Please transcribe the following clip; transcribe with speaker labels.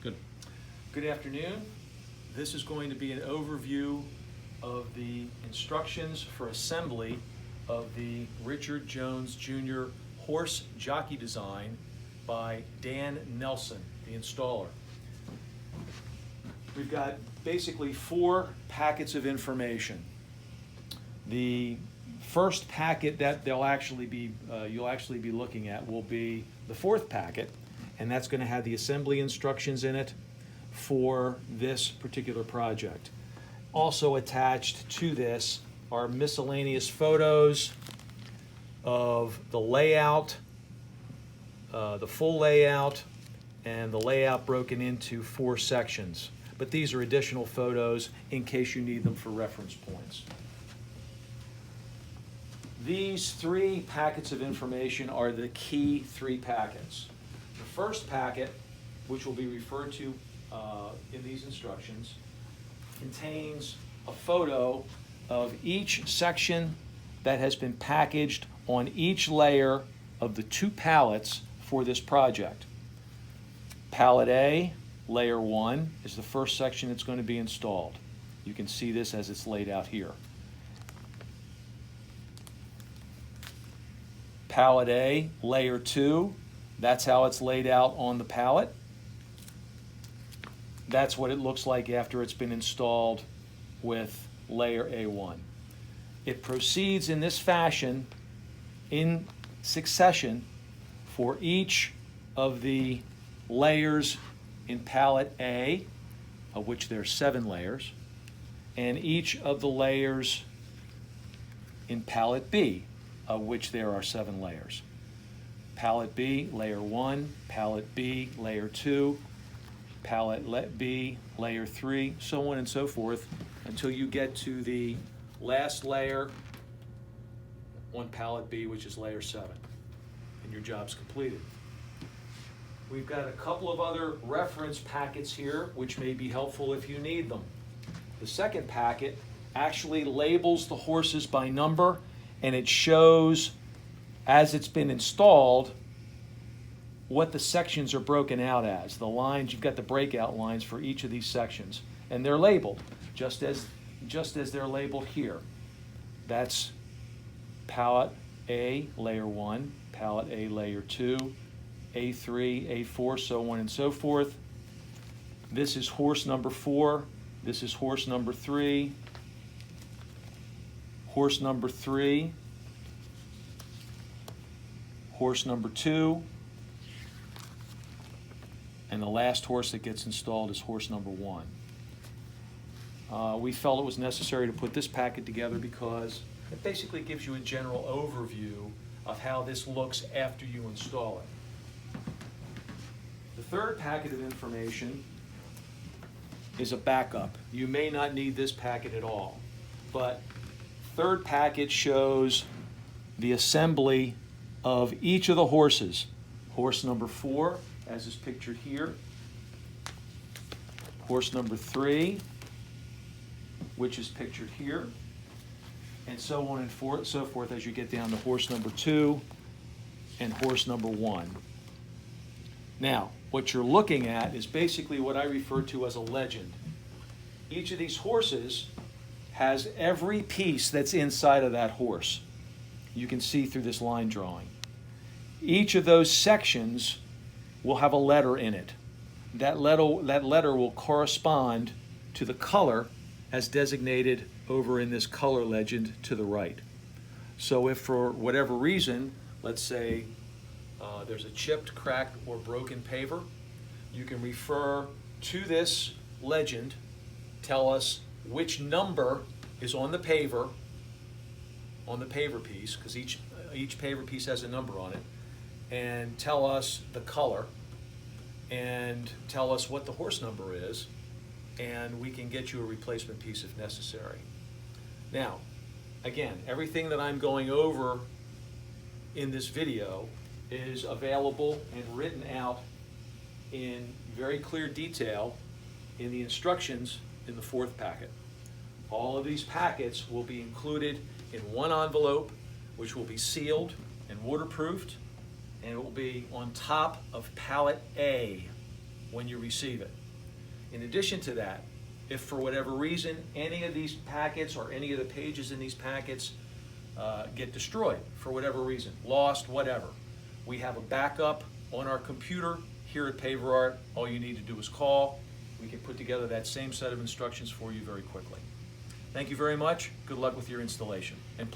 Speaker 1: Good.
Speaker 2: Good afternoon. This is going to be an overview of the instructions for assembly of the Richard Jones Jr. horse jockey design by Dan Nelson, the installer. We've got basically 4 packets of information. The first packet that you'll actually be looking at will be the 4th packet, and that's going to have the assembly instructions in it for this particular project. Also attached to this are miscellaneous photos of the layout, the full layout, and the layout broken into 4 sections. But these are additional photos in case you need them for reference points. These 3 packets of information are the key 3 packets. The first packet, which will be referred to in these instructions, contains a photo of each section that has been packaged on each layer of the 2 pallets for this project. Pallet A, layer 1, is the first section that's going to be installed. You can see this as it's laid out here. Pallet A, layer 2, that's how it's laid out on the pallet. That's what it looks like after it's been installed with layer A1. It proceeds in this fashion in succession for each of the layers in pallet A, of which there are 7 layers, and each of the layers in pallet B, of which there are 7 layers. Pallet B, layer 1, pallet B, layer 2, pallet B, layer 3, so on and so forth, until you get to the last layer on pallet B, which is layer 7, and your job's completed. We've got a couple of other reference packets here, which may be helpful if you need them. The second packet actually labels the horses by number, and it shows, as it's been installed, what the sections are broken out as. The lines, you've got the breakout lines for each of these sections, and they're labeled just as they're labeled here. That's pallet A, layer 1, pallet A, layer 2, A3, A4, so on and so forth. This is horse number 4. This is horse number 3. Horse number 3. Horse number 2. And the last horse that gets installed is horse number 1. We felt it was necessary to put this packet together because it basically gives you a general overview of how this looks after you install it. The third packet of information is a backup. You may not need this packet at all, but third packet shows the assembly of each of the horses. Horse number 4, as is pictured here. Horse number 3, which is pictured here, and so on and so forth as you get down to horse number 2 and horse number 1. Now, what you're looking at is basically what I refer to as a legend. Each of these horses has every piece that's inside of that horse. You can see through this line drawing. Each of those sections will have a letter in it. That letter will correspond to the color as designated over in this color legend to the right. So if for whatever reason, let's say there's a chipped, cracked, or broken paver, you can refer to this legend, tell us which number is on the paver piece, because each paver piece has a number on it, and tell us the color, and tell us what the horse number is, and we can get you a replacement piece if necessary. Now, again, everything that I'm going over in this video is available and written out in very clear detail in the instructions in the 4th packet. All of these packets will be included in one envelope, which will be sealed and waterproofed, and it will be on top of pallet A. when you receive it. In addition to that, if for whatever reason any of these packets or any of the pages in these packets get destroyed for whatever reason, lost, whatever, we have a backup on our computer here at Paverart. All you need to do is call. We can put together that same set of instructions for you very quickly. Thank you very much. Good luck with your installation. And